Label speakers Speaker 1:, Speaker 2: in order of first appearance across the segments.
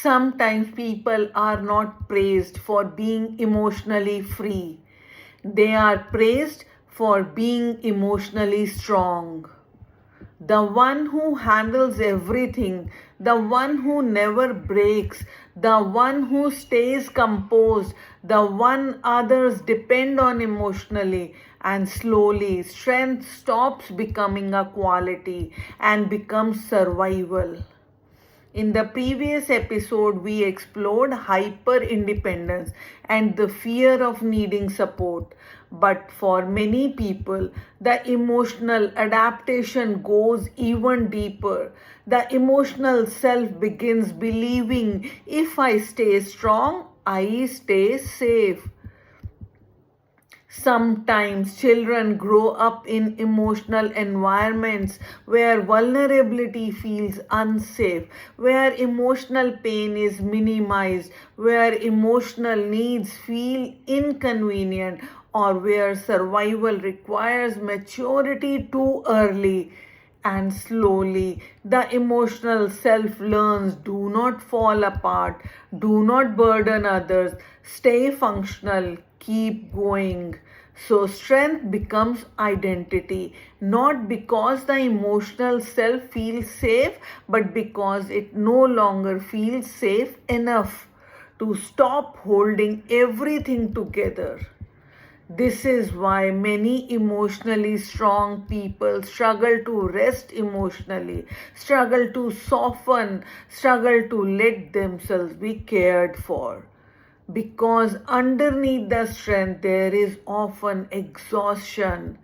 Speaker 1: Sometimes people are not praised for being emotionally free. They are praised for being emotionally strong. The one who handles everything, the one who never breaks, the one who stays composed, the one others depend on emotionally, and slowly strength stops becoming a quality and becomes survival. In the previous episode, we explored hyper independence and the fear of needing support. But for many people, the emotional adaptation goes even deeper. The emotional self begins believing if I stay strong, I stay safe. Sometimes children grow up in emotional environments where vulnerability feels unsafe, where emotional pain is minimized, where emotional needs feel inconvenient, or where survival requires maturity too early. And slowly, the emotional self learns do not fall apart, do not burden others, stay functional, keep going. So, strength becomes identity, not because the emotional self feels safe, but because it no longer feels safe enough to stop holding everything together. This is why many emotionally strong people struggle to rest emotionally, struggle to soften, struggle to let themselves be cared for. Because underneath the strength, there is often exhaustion,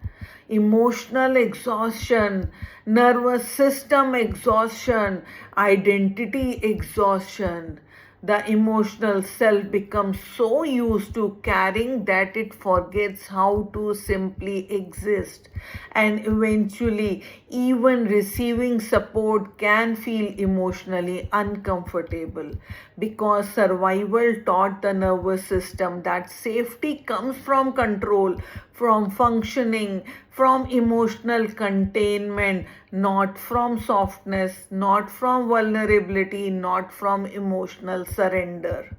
Speaker 1: emotional exhaustion, nervous system exhaustion, identity exhaustion. The emotional self becomes so used to carrying that it forgets how to simply exist. And eventually, even receiving support can feel emotionally uncomfortable because survival taught the nervous system that safety comes from control, from functioning, from emotional containment, not from softness, not from vulnerability, not from emotional surrender.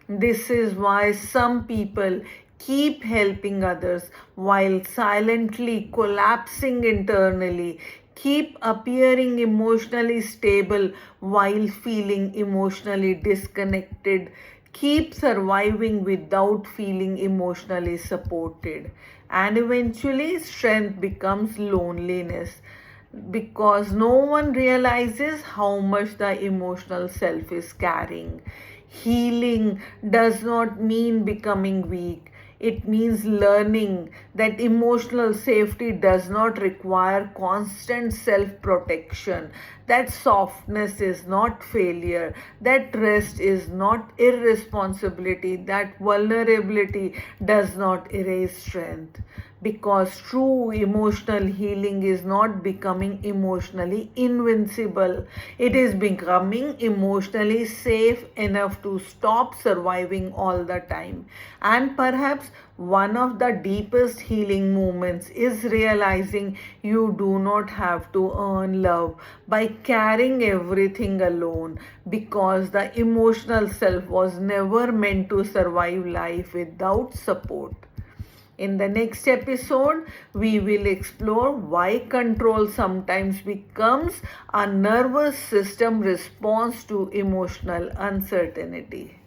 Speaker 1: This is why some people keep helping others while silently collapsing internally, keep appearing emotionally stable while feeling emotionally disconnected, keep surviving without feeling emotionally supported. And eventually, strength becomes loneliness because no one realizes how much the emotional self is carrying. Healing does not mean becoming weak. It means learning that emotional safety does not require constant self protection, that softness is not failure, that rest is not irresponsibility, that vulnerability does not erase strength. Because true emotional healing is not becoming emotionally invincible, it is becoming emotionally safe enough to stop surviving all the time. And perhaps one of the deepest healing moments is realizing you do not have to earn love by carrying everything alone, because the emotional self was never meant to survive life without support. In the next episode, we will explore why control sometimes becomes a nervous system response to emotional uncertainty.